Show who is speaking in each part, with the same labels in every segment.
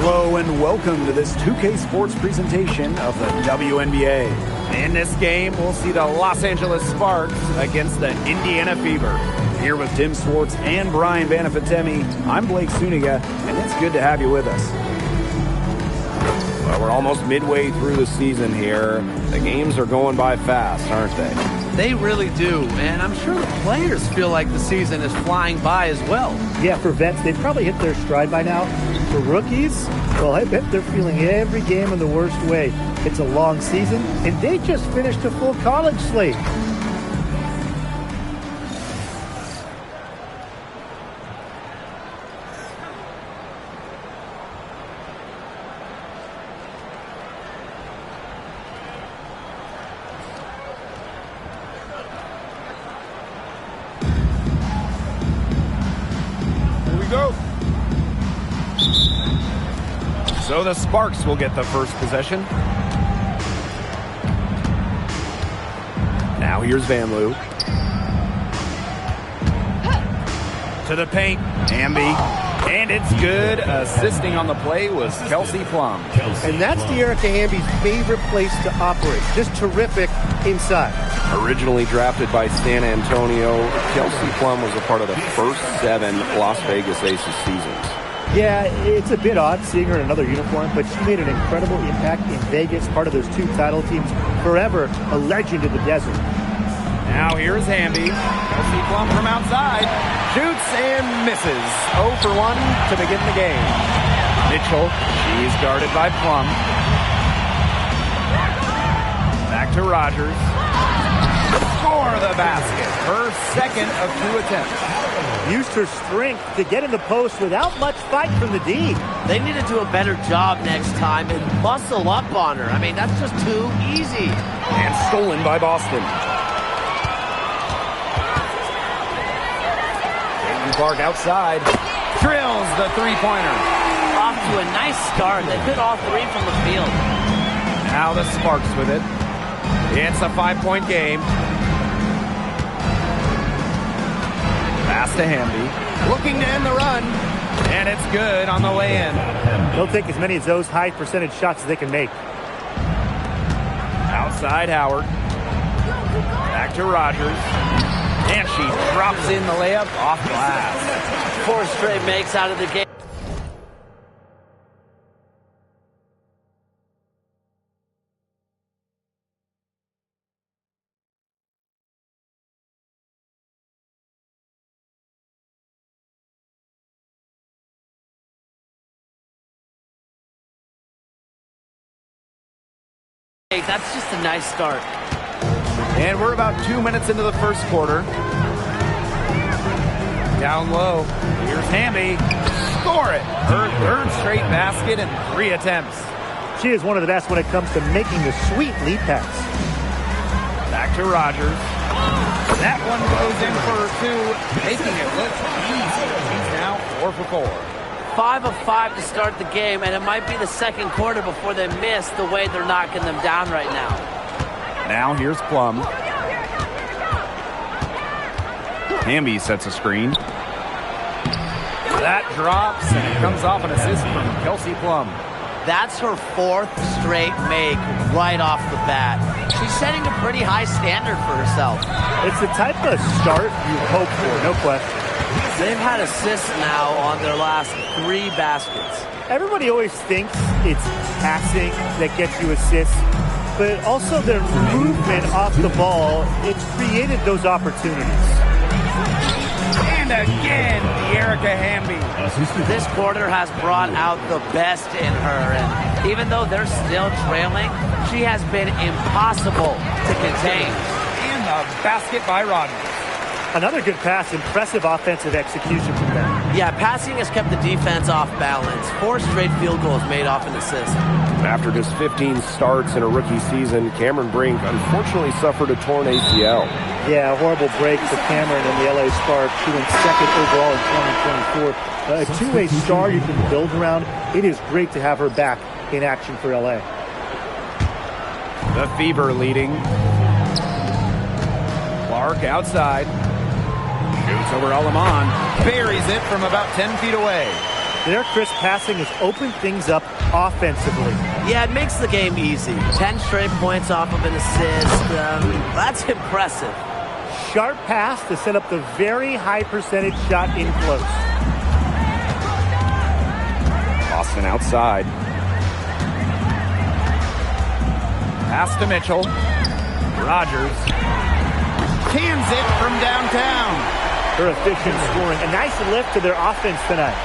Speaker 1: Hello and welcome to this 2K Sports presentation of the WNBA. In this game, we'll see the Los Angeles Sparks against the Indiana Fever. Here with Tim Swartz and Brian Banafitemi, I'm Blake Suniga, and it's good to have you with us. Well, we're almost midway through the season here. The games are going by fast, aren't they?
Speaker 2: They really do, and I'm sure the players feel like the season is flying by as well.
Speaker 3: Yeah, for vets, they've probably hit their stride by now. For rookies, well, I bet they're feeling every game in the worst way. It's a long season, and they just finished a full college slate.
Speaker 1: So the Sparks will get the first possession. Now here's Van Loo. To the paint, Hamby. And it's good. Assisting on the play was Kelsey Plum.
Speaker 3: And that's Erica Hamby's favorite place to operate. Just terrific inside.
Speaker 4: Originally drafted by San Antonio, Kelsey Plum was a part of the first 7 Las Vegas Aces seasons.
Speaker 3: Yeah, it's a bit odd seeing her in another uniform, but she made an incredible impact in Vegas, part of those 2 title teams, forever a legend in the desert.
Speaker 1: Now here's Hamby. Kelsey Plum from outside. Shoots and misses. 0 for 1 to begin the game. Mitchell, she's guarded by Plum. Back to Rogers. For the basket. Her second of 2 attempts.
Speaker 3: Used her strength to get in the post without much fight from the D.
Speaker 2: They need to do a better job next time and muscle up on her. I mean, that's just too easy.
Speaker 1: And stolen by Boston. Peyton Clark outside. Drills the three-pointer.
Speaker 2: Off to a nice start. They hit all 3 from the field.
Speaker 1: Now the Sparks with it. It's a 5-point game. Pass to Hamby. Looking to end the run. And it's good on the way in.
Speaker 3: They'll take as many of those high percentage shots as they can make.
Speaker 1: Outside Howard. Back to Rogers. And she drops in the layup off glass.
Speaker 2: 4 straight makes out of the game. Hey, that's just a nice start.
Speaker 1: And we're about 2 minutes into the first quarter. Down low. Here's Hamby. Score it. Her 3rd straight basket in 3 attempts.
Speaker 3: She is one of the best when it comes to making the sweet lead pass.
Speaker 1: Back to Rogers. That one goes in for 2, making it look easy. She's now 4 for 4.
Speaker 2: 5 of 5 to start the game, and it might be the second quarter before they miss the way they're knocking them down right now.
Speaker 1: Now here's Plum. Hamby sets a screen. That drops, and it comes off an assist from Kelsey Plum.
Speaker 2: That's her 4th straight make right off the bat. She's setting a pretty high standard for herself.
Speaker 3: It's the type of start you hope for, no question.
Speaker 2: They've had assists now on their last 3 baskets.
Speaker 3: Everybody always thinks it's passing that gets you assists, but also their movement off the ball, it's created those opportunities.
Speaker 1: And again, Erica Hamby.
Speaker 2: This quarter has brought out the best in her, and even though they're still trailing, she has been impossible to contain.
Speaker 1: And a basket by Rodney.
Speaker 3: Another good pass, impressive offensive execution from them.
Speaker 2: Yeah, passing has kept the defense off balance. 4 straight field goals made off an assist.
Speaker 4: After just 15 starts in a rookie season, Cameron Brink unfortunately suffered a torn ACL.
Speaker 3: Yeah, a horrible break for Cameron and the LA Sparks. She went 2nd overall in 2024. A 2-way star you can build around. It is great to have her back in action for LA.
Speaker 1: The Fever leading. Clark outside. Shoots over Alaman. Buries it from about 10 feet away.
Speaker 3: Their crisp passing has opened things up offensively.
Speaker 2: Yeah, it makes the game easy. 10 straight points off of an assist. That's impressive.
Speaker 3: Sharp pass to set up the very high percentage shot in close.
Speaker 1: Boston outside. Pass to Mitchell. Rogers cans it from downtown.
Speaker 3: Her efficient scoring. A nice lift to their offense tonight.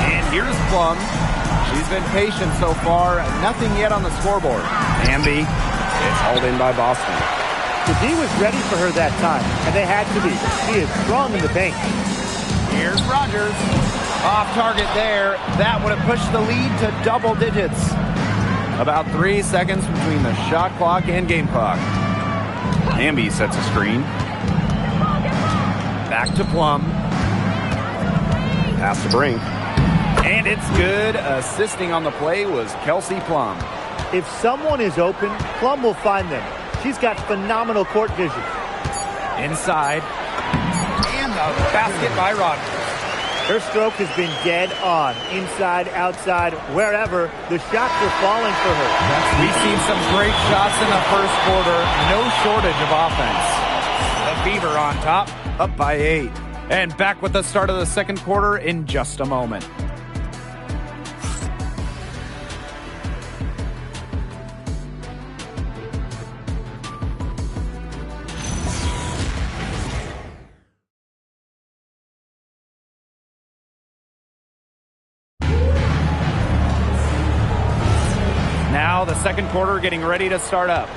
Speaker 1: And here's Plum. She's been patient so far. Nothing yet on the scoreboard. Amby is hauled in by Boston.
Speaker 3: The D was ready for her that time, and they had to be. She is strong in the paint.
Speaker 1: Here's Rogers. Off target there. That would have pushed the lead to double digits. About 3 seconds between the shot clock and game clock. Amby sets a screen. Back to Plum. Pass to Brink. And it's good. Assisting on the play was Kelsey Plum.
Speaker 3: If someone is open, Plum will find them. She's got phenomenal court vision.
Speaker 1: Inside. And the basket by Rogers.
Speaker 3: Her stroke has been dead on. Inside, outside, wherever. The shots are falling for her.
Speaker 1: We've seen some great shots in the first quarter. No shortage of offense. The Fever on top, up by 8. And back with the start of the second quarter in just a moment. Now the second quarter getting ready to start up.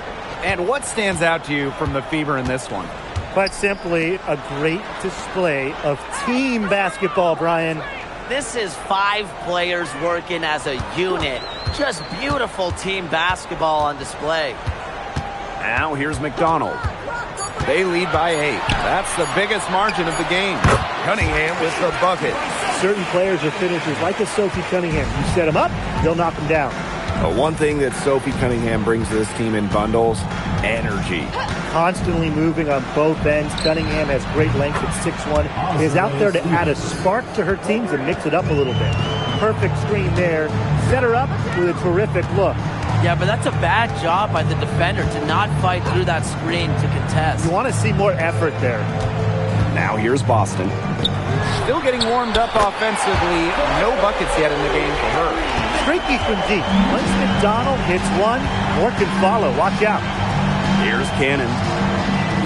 Speaker 1: And what stands out to you from the Fever in this one?
Speaker 3: Quite simply, a great display of team basketball, Brian.
Speaker 2: This is 5 players working as a unit. Just beautiful team basketball on display.
Speaker 1: Now here's McDonald. They lead by 8. That's the biggest margin of the game. Cunningham with the bucket.
Speaker 3: Certain players are finishers like a Sophie Cunningham. You set them up, they'll knock them down.
Speaker 4: One thing that Sophie Cunningham brings to this team in bundles, energy.
Speaker 3: Constantly moving on both ends. Cunningham has great length at 6'1". Is out there to add a spark to her teams and mix it up a little bit. Perfect screen there. Set her up with a terrific look.
Speaker 2: Yeah, but that's a bad job by the defender to not fight through that screen to contest.
Speaker 3: You want to see more effort there.
Speaker 4: Now here's Boston.
Speaker 1: Still getting warmed up offensively. No buckets yet in the game for her.
Speaker 3: Streaky from deep. Once McDonald hits one, more can follow. Watch out.
Speaker 1: Here's Cannon.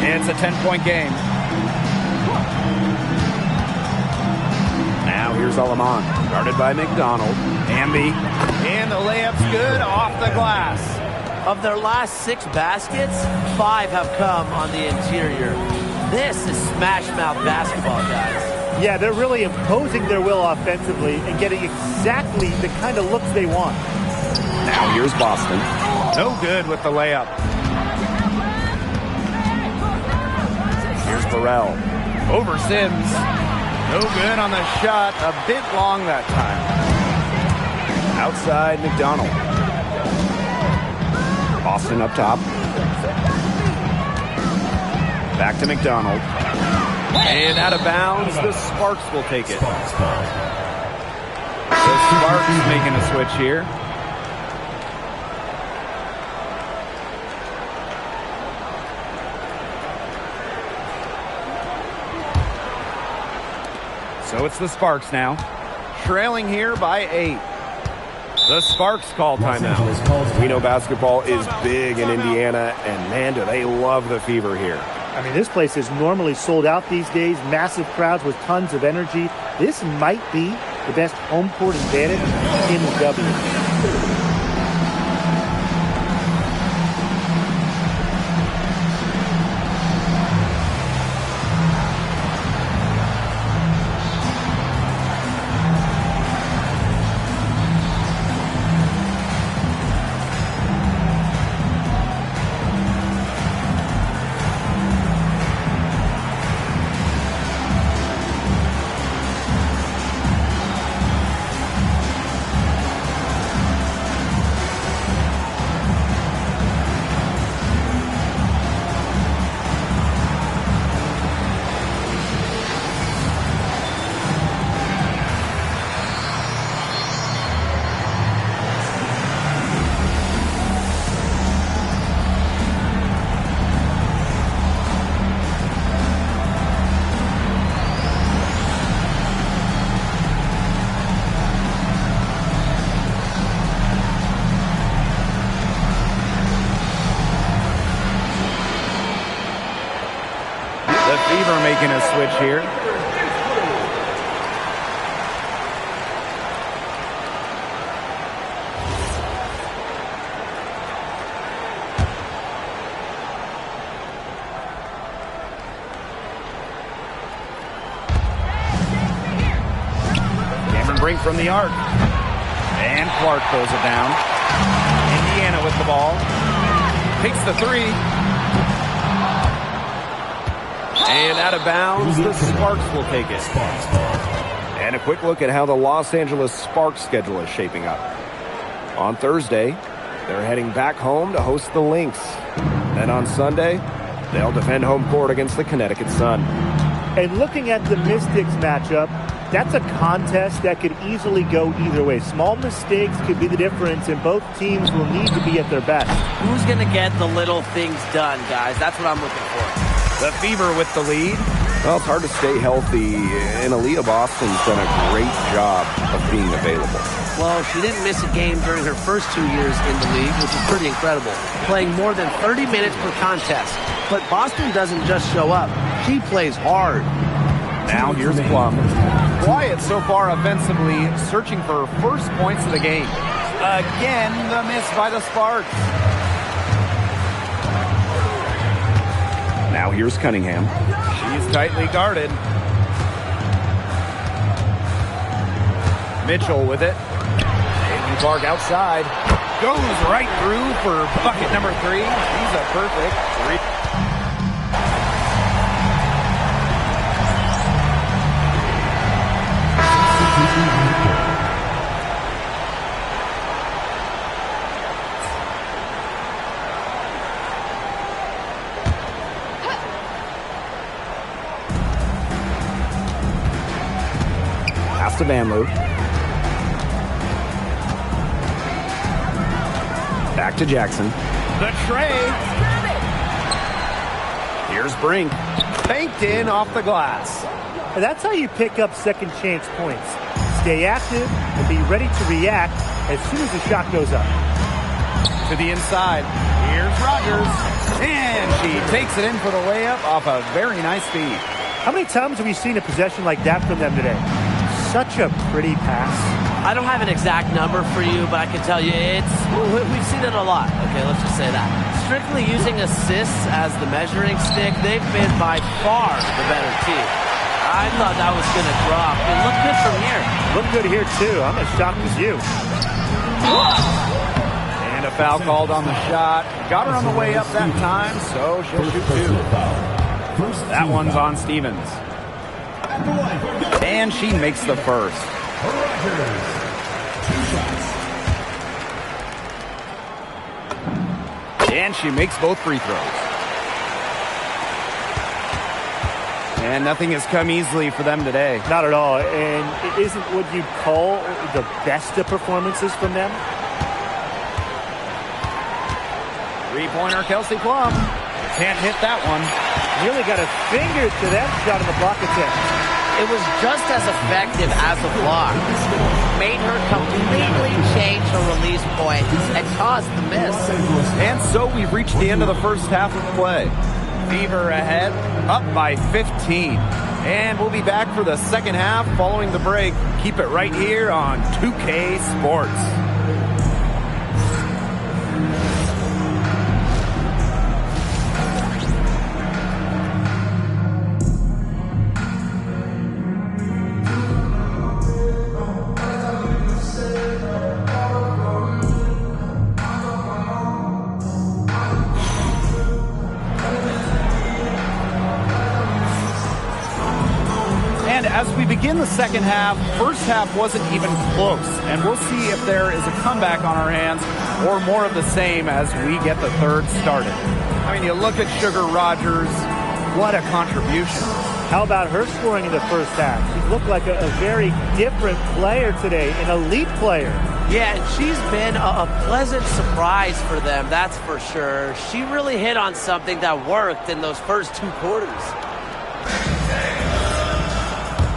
Speaker 1: And it's a 10-point game. Now here's Alaman. Guarded by McDonald. Amby. And the layup's good off the glass.
Speaker 2: Of their last 6 baskets, 5 have come on the interior. This is smash-mouth basketball, guys.
Speaker 3: Yeah, they're really imposing their will offensively and getting exactly the kind of looks they want.
Speaker 4: Now here's Boston.
Speaker 1: No good with the layup. Here's Burrell. Over Sims. No good on the shot. A bit long that time. Outside McDonald. Boston up top. Back to McDonald. And out of bounds, the Sparks will take it. The Sparks making a switch here. So it's the Sparks now, trailing here by 8. The Sparks call timeout.
Speaker 4: We know basketball is big in Indiana, and man, do they love the Fever here.
Speaker 3: I mean, this place is normally sold out these days, massive crowds with tons of energy. This might be the best home court advantage in the W.
Speaker 1: making a switch here. Brink from the arc. And Clark throws it down. Indiana with the ball. Takes the three. And out of bounds, the Sparks will take it. And a quick look at how the Los Angeles Sparks schedule is shaping up. On Thursday, they're heading back home to host the Lynx. Then on Sunday, they'll defend home court against the Connecticut Sun.
Speaker 3: And looking at the Mystics matchup, that's a contest that could easily go either way. Small mistakes could be the difference, and both teams will need to be at their best.
Speaker 2: Who's going to get the little things done, guys? That's what I'm looking for.
Speaker 1: The Fever with the lead.
Speaker 4: Well, it's hard to stay healthy, and Aaliyah Boston's done a great job of being available.
Speaker 2: Well, she didn't miss a game during her first 2 years in the league, which is pretty incredible, playing more than 30 minutes per contest. But Boston doesn't just show up. She plays hard.
Speaker 1: Now here's Plum. Quiet so far offensively, searching for first points of the game. Again, the miss by the Sparks. Now here's Cunningham. She's tightly guarded. Mitchell with it. Jalen Clark outside. Goes right through for bucket number 3. He's a perfect 3. Pass to Vanloo. Back to Jackson. The tray. Here's Brink. Banked in off the glass.
Speaker 3: And that's how you pick up second chance points. Stay active and be ready to react as soon as the shot goes up.
Speaker 1: To the inside. Here's Rogers. And she takes it in for the layup off a very nice feed.
Speaker 3: How many times have we seen a possession like that from them today? Such a pretty pass.
Speaker 2: I don't have an exact number for you, but I can tell you we've seen it a lot. Okay, let's just say that. Strictly using assists as the measuring stick, they've been by far the better team. I thought that was going to drop. It looked good from here.
Speaker 3: Looked good here, too. I'm as shocked as you.
Speaker 1: And a foul called on the shot. Got her on the way up that time, so she'll shoot 2. That one's on Stevens. And she makes the first. And she makes both free throws. And nothing has come easily for them today.
Speaker 3: Not at all. And it isn't what you'd call the best of performances from them.
Speaker 1: Three-pointer Kelsey Plum. Can't hit that one.
Speaker 3: Nearly got a finger to that shot on the block attempt.
Speaker 2: It was just as effective as a block. Made her completely change her release point and caused the miss.
Speaker 1: And so we've reached the end of the first half of play. Fever ahead, up by 15. And we'll be back for the second half following the break. Keep it right here on 2K Sports. As we begin the second half, first half wasn't even close, and we'll see if there is a comeback on our hands or more of the same as we get the third started. I mean, you look at Sugar Rogers, what a contribution.
Speaker 3: How about her scoring in the first half? She looked like a very different player today, an elite player.
Speaker 2: Yeah, and she's been a pleasant surprise for them, that's for sure. She really hit on something that worked in those first 2 quarters.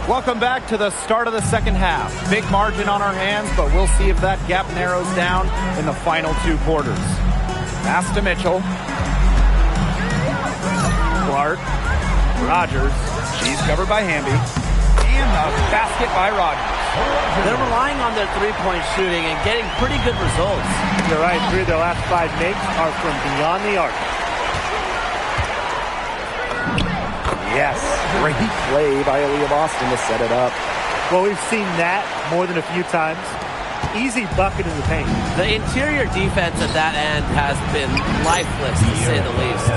Speaker 1: Welcome back to the start of the second half. Big margin on our hands, but we'll see if that gap narrows down in the final 2 quarters. Pass to Mitchell. Clark. Rogers. She's covered by Hamby. And the basket by Rogers.
Speaker 2: They're relying on their three-point shooting and getting pretty good results.
Speaker 3: You're right. 3 of their last 5 makes are from beyond the arc.
Speaker 1: Yes.
Speaker 4: Great play by Aaliyah Boston to set it up.
Speaker 3: Well, we've seen that more than a few times. Easy bucket in the paint.
Speaker 2: The interior defense at that end has been lifeless, to say the least.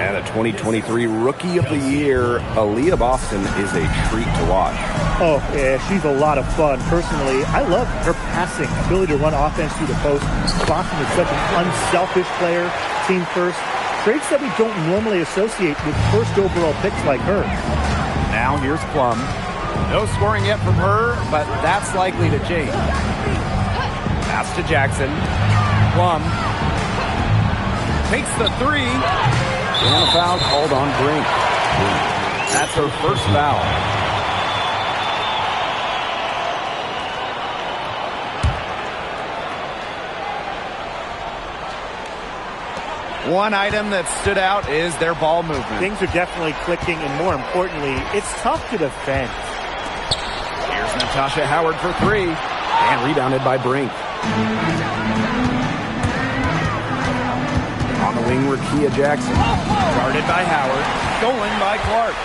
Speaker 4: And a 2023 Rookie of the Year, Aaliyah Boston is a treat to watch.
Speaker 3: Oh, yeah, she's a lot of fun. Personally, I love her passing, ability to run offense through the post. Boston is such an unselfish player, team first. Traits that we don't normally associate with first overall picks like her.
Speaker 1: Now here's Plum. No scoring yet from her, but that's likely to change. Pass to Jackson. Plum takes the 3.
Speaker 4: And a foul called on Brink.
Speaker 1: That's her first foul. One item that stood out is their ball movement.
Speaker 3: Things are definitely clicking, and more importantly, it's tough to defend.
Speaker 1: Here's Natasha Howard for 3.
Speaker 4: And rebounded by Brink. On the wing, Rakia Jackson.
Speaker 1: Guarded by Howard. Stolen by Clark.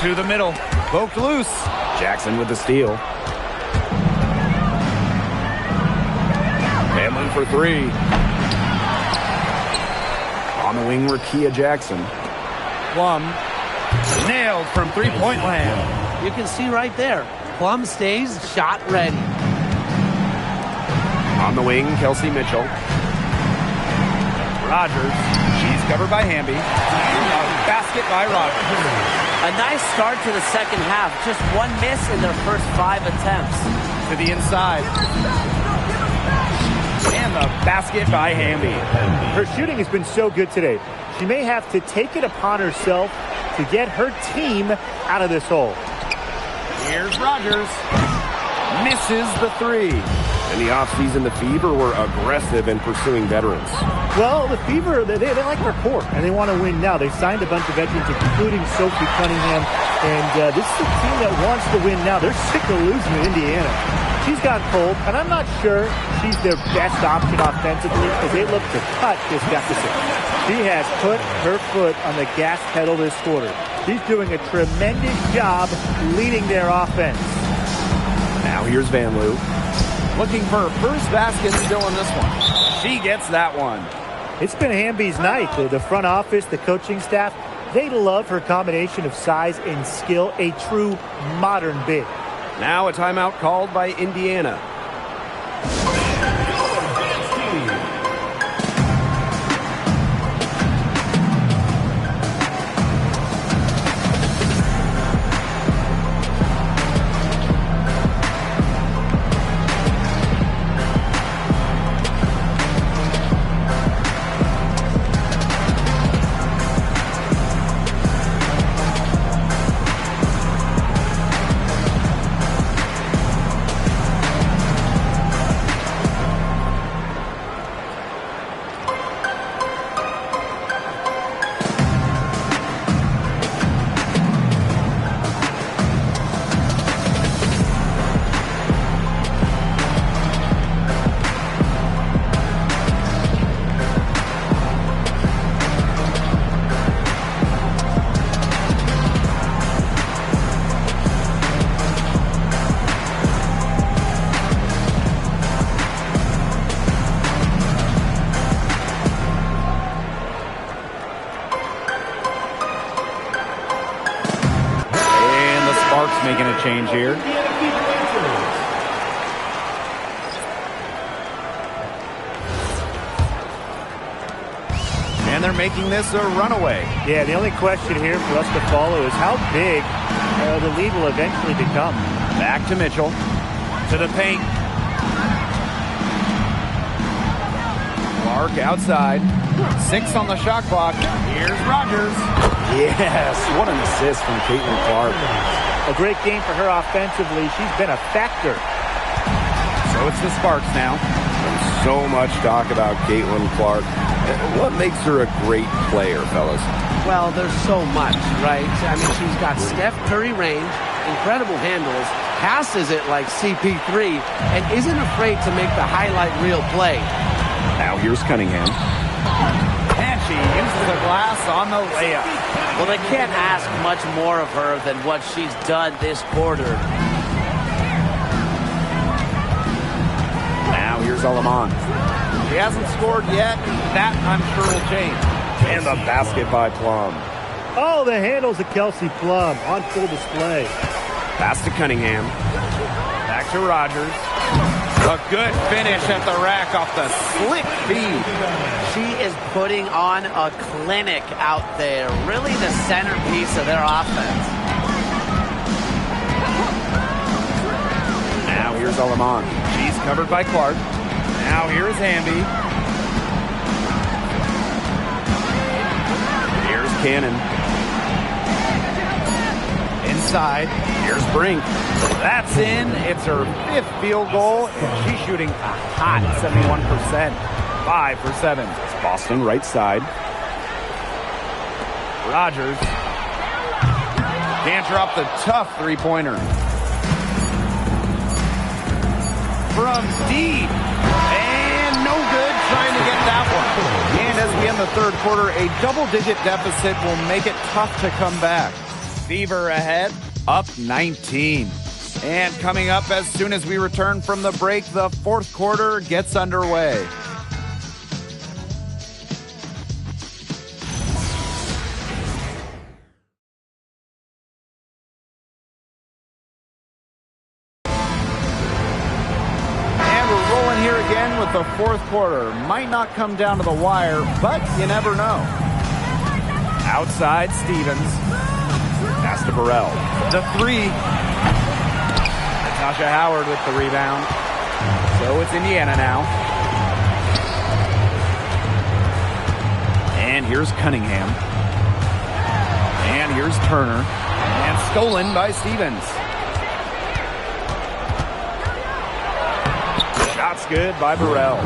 Speaker 1: To the middle. Poked loose.
Speaker 4: Jackson with the steal.
Speaker 1: Hamlin for 3.
Speaker 4: On the wing, Rakia Jackson.
Speaker 1: Plum. Nailed from three-point land.
Speaker 2: You can see right there. Plum stays shot ready.
Speaker 4: On the wing, Kelsey Mitchell.
Speaker 1: Rogers. She's covered by Hamby. And a basket by Rogers.
Speaker 2: A nice start to the second half. Just one miss in their first 5 attempts.
Speaker 1: To the inside. And the basket by Hamby.
Speaker 3: Her shooting has been so good today. She may have to take it upon herself to get her team out of this hole.
Speaker 1: Here's Rogers. Misses the 3.
Speaker 4: In the offseason, the Fever were aggressive in pursuing veterans.
Speaker 3: Well, the Fever, they like their core, and they want to win now. They signed a bunch of veterans, including Sophie Cunningham, and this is a team that wants to win now. They're sick of losing to Indiana. She's gone cold, and I'm not sure she's their best option offensively as they look to cut this deficit. She has put her foot on the gas pedal this quarter. She's doing a tremendous job leading their offense.
Speaker 4: Now here's Van Loo.
Speaker 1: Looking for her first basket still in this one. She gets that one.
Speaker 3: It's been Hamby's night. The front office, the coaching staff, they love her combination of size and skill, a true modern big.
Speaker 4: Now a timeout called by Indiana.
Speaker 1: Making a change here. And they're making this a runaway.
Speaker 3: Yeah, the only question here for us to follow is how big the lead will eventually become.
Speaker 1: Back to Mitchell. To the paint. Clark outside. 6 on the shot clock. Here's Rogers.
Speaker 4: Yes, what an assist from Caitlin Clark.
Speaker 3: A great game for her offensively. She's been a factor.
Speaker 1: So it's the Sparks now.
Speaker 4: And so much talk about Caitlin Clark. What makes her a great player, fellas?
Speaker 2: Well, there's so much, right? I mean, she's got Steph Curry range, incredible handles, passes it like CP3, and isn't afraid to make the highlight reel play.
Speaker 1: Now here's Cunningham. And she uses the glass on the layup.
Speaker 2: Well, they can't ask much more of her than what she's done this quarter.
Speaker 1: Now here's Alaman. She hasn't scored yet. That, I'm sure, will change.
Speaker 4: And the basket by Plum.
Speaker 3: Oh, the handles of Kelsey Plum on full display.
Speaker 1: Pass to Cunningham. Back to Rogers. A good finish at the rack off the slick feed.
Speaker 2: She is putting on a clinic out there. Really the centerpiece of their offense.
Speaker 1: Now here's Alaman. She's covered by Clark. Now here's Hamby. Here's Cannon. Inside. Here's Brink. That's in. It's her 5th field goal, and she's shooting a hot 71%. 5 for 7. It's Boston right side. Rogers. Can't drop the tough three-pointer. From deep. And no good trying to get that one. And as we end the third quarter, a double-digit deficit will make it tough to come back. Fever ahead, up 19. And coming up as soon as we return from the break, the fourth quarter gets underway. With the fourth quarter. Might not come down to the wire, but you never know. Outside, Stevens. Pass to Burrell. The three. Natasha Howard with the rebound. So it's Indiana now. And here's Cunningham. And here's Turner. And stolen by Stevens. Shots good by Burrell.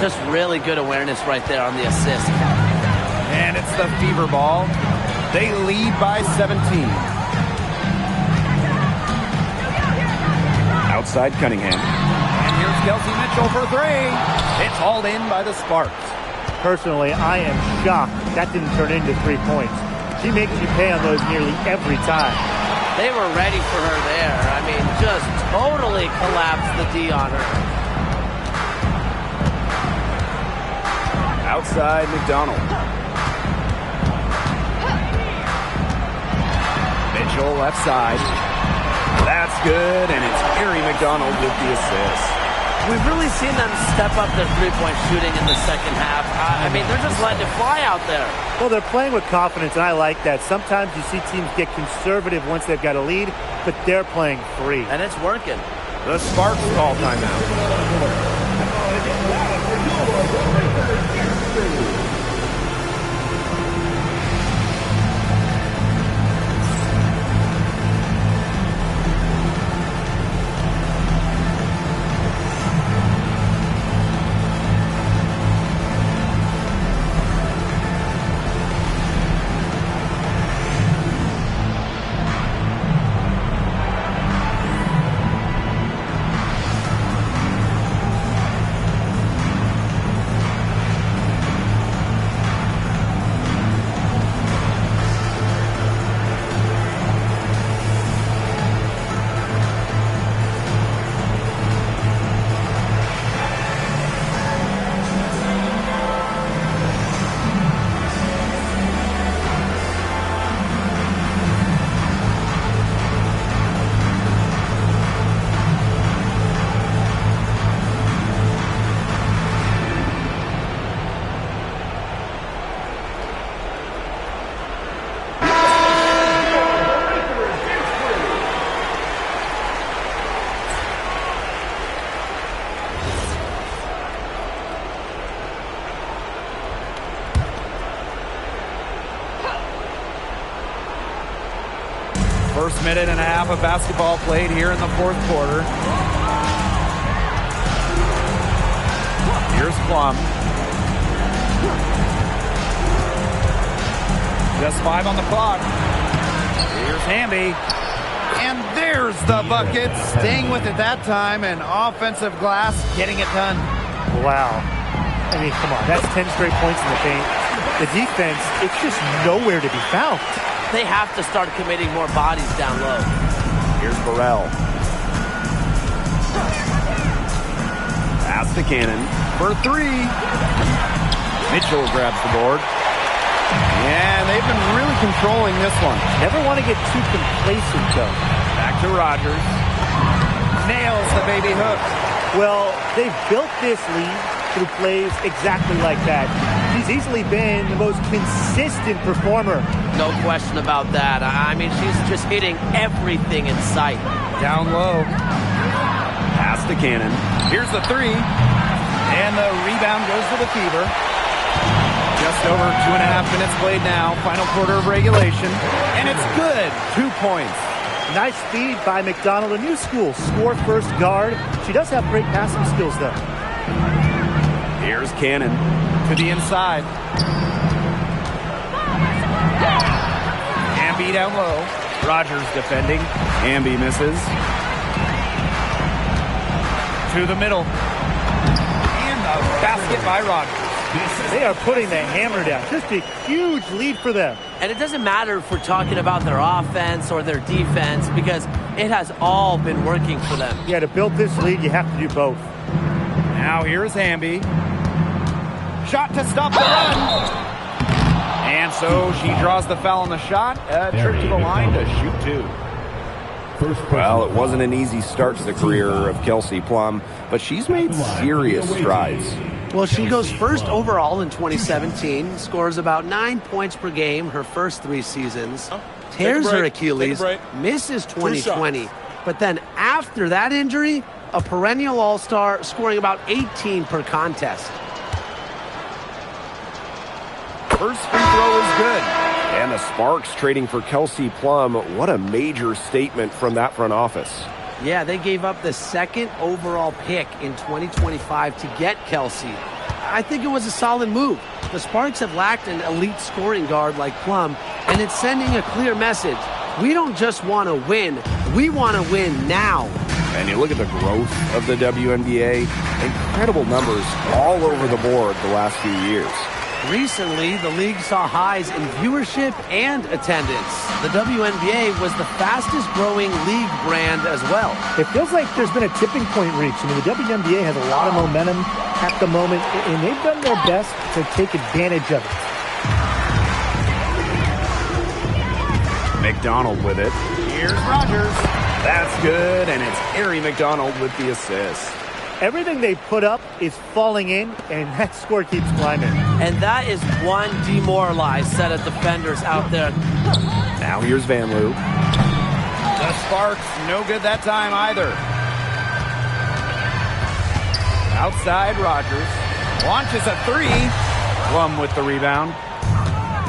Speaker 2: Just really good awareness right there on the assist.
Speaker 1: And it's the Fever ball. They lead by 17. Outside Cunningham. And here's Kelsey Mitchell for 3. It's hauled in by the Sparks.
Speaker 3: Personally, I am shocked that didn't turn into 3 points. She makes you pay on those nearly every time.
Speaker 2: They were ready for her there. I mean, just totally collapsed the D on her.
Speaker 1: Outside McDonald. Mitchell left side. That's good, and it's Harry McDonald with the assist.
Speaker 2: We've really seen them step up their three-point shooting in the second half. I mean, they're just letting it fly out there.
Speaker 3: Well, they're playing with confidence, and I like that. Sometimes you see teams get conservative once they've got a lead, but they're playing free.
Speaker 2: And it's working.
Speaker 1: The Sparks call timeout. First minute and a half of basketball played here in the fourth quarter. Here's Plum. Just 5 on the clock. Here's Hamby. And there's the bucket. Staying with it that time. And offensive glass getting it done.
Speaker 3: Wow. I mean, come on. That's 10 straight points in the paint. The defense, it's just nowhere to be found.
Speaker 2: They have to start committing more bodies down low.
Speaker 1: Here's Burrell. Pass to Cannon for 3. Mitchell grabs the board. Yeah, they've been really controlling this one.
Speaker 3: Never want to get too complacent, though.
Speaker 1: Back to Rogers. Nails the baby hook.
Speaker 3: Well, they've built this lead through plays exactly like that. She's easily been the most consistent performer.
Speaker 2: No question about that. I mean, she's just hitting everything in sight.
Speaker 1: Down low. Pass to Cannon. Here's the 3. And the rebound goes to the Fever. Just over 2.5 minutes played now. Final quarter of regulation. And it's good. 2 points.
Speaker 3: Nice feed by McDonald, a new school. Score first guard. She does have great passing skills, though.
Speaker 1: Here's Cannon to the inside. Hamby down low. Rogers defending. Hamby misses. To the middle. And a basket by Rogers.
Speaker 3: They are putting the hammer down. Just a huge lead for them.
Speaker 2: And it doesn't matter if we're talking about their offense or their defense, because it has all been working for them.
Speaker 3: Yeah, to build this lead, you have to do both.
Speaker 1: Now here's Hamby. Shot to stop the run. And so she draws the foul on the shot. A trip to the line to shoot 2.
Speaker 4: Well, it wasn't an easy start to the career of Kelsey Plum, but she's made serious strides.
Speaker 2: Well, she goes first overall in 2017, scores about 9 points per game her first 3 seasons, tears her Achilles, misses 2020, but then after that injury, a perennial all-star, scoring about 18 per contest.
Speaker 1: First free throw is good.
Speaker 4: And the Sparks trading for Kelsey Plum. What a major statement from that front office.
Speaker 2: Yeah, they gave up the 2nd overall pick in 2025 to get Kelsey. I think it was a solid move. The Sparks have lacked an elite scoring guard like Plum, and it's sending a clear message. We don't just want to win, we want to win now.
Speaker 4: And you look at the growth of the WNBA, incredible numbers all over the board the last few years.
Speaker 2: Recently, the league saw highs in viewership and attendance. The WNBA was the fastest growing league brand as well.
Speaker 3: It feels like there's been a tipping point reached. I mean, the WNBA has a lot of momentum at the moment, and they've done their best to take advantage of it.
Speaker 1: McDonald with it. Here's Rogers. That's good, and it's Harry McDonald with the assist.
Speaker 3: Everything they put up is falling in, and that score keeps climbing.
Speaker 2: And that is one demoralized set of defenders out there.
Speaker 4: Now here's Van Loo.
Speaker 1: The Sparks, no good that time either. Outside, Rogers. Launches a 3. Plum with the rebound.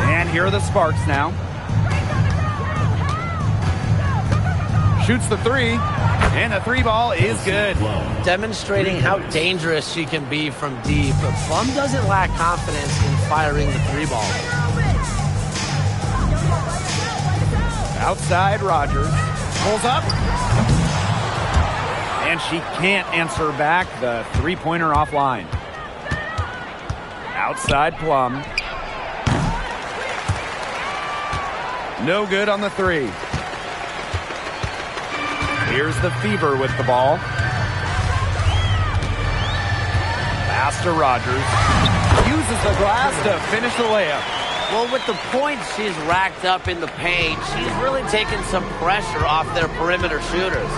Speaker 1: And here are the Sparks now. Shoots the 3. And the 3 ball is good.
Speaker 2: Demonstrating how dangerous she can be from deep. But Plum doesn't lack confidence in firing the 3 ball.
Speaker 1: Outside, Rogers. Pulls up. And she can't answer back. The 3-pointer offline. Outside, Plum. No good on the 3. Here's the Fever with the ball. Pass to Rogers. Uses the glass to finish the layup.
Speaker 2: Well, with the points she's racked up in the paint, she's really taken some pressure off their perimeter shooters.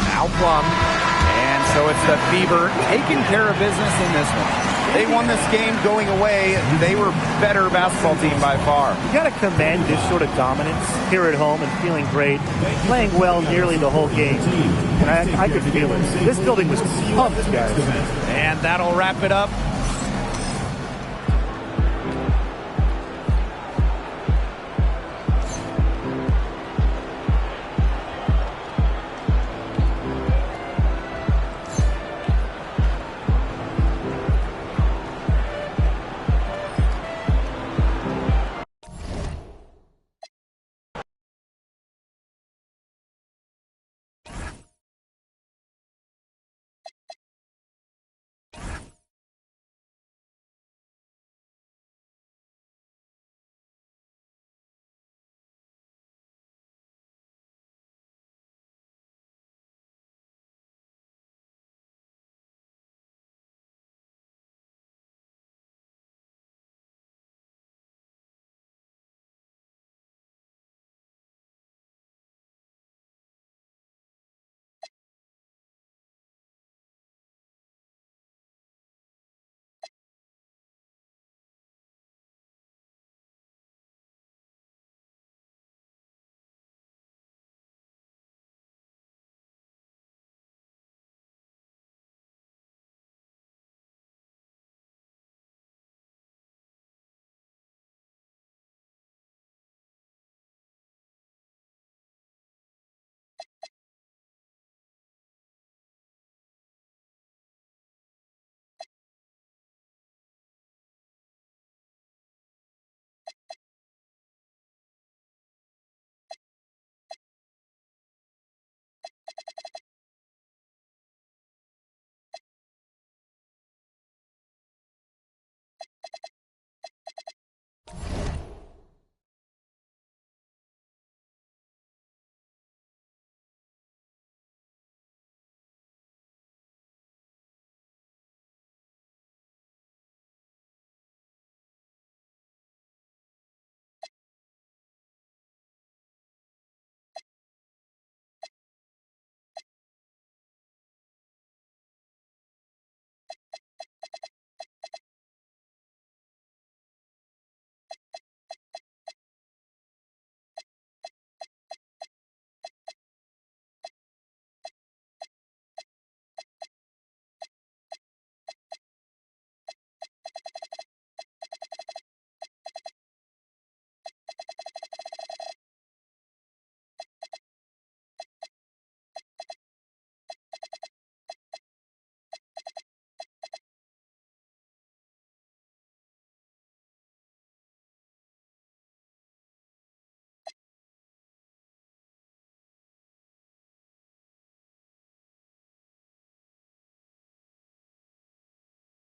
Speaker 1: Now Plum. And so it's the Fever taking care of business in this one. They won this game going away. They were better basketball team by far.
Speaker 3: You got to commend this sort of dominance here at home and feeling great, playing well nearly the whole game. And I could feel it. This building was pumped, guys.
Speaker 1: And that'll wrap it up.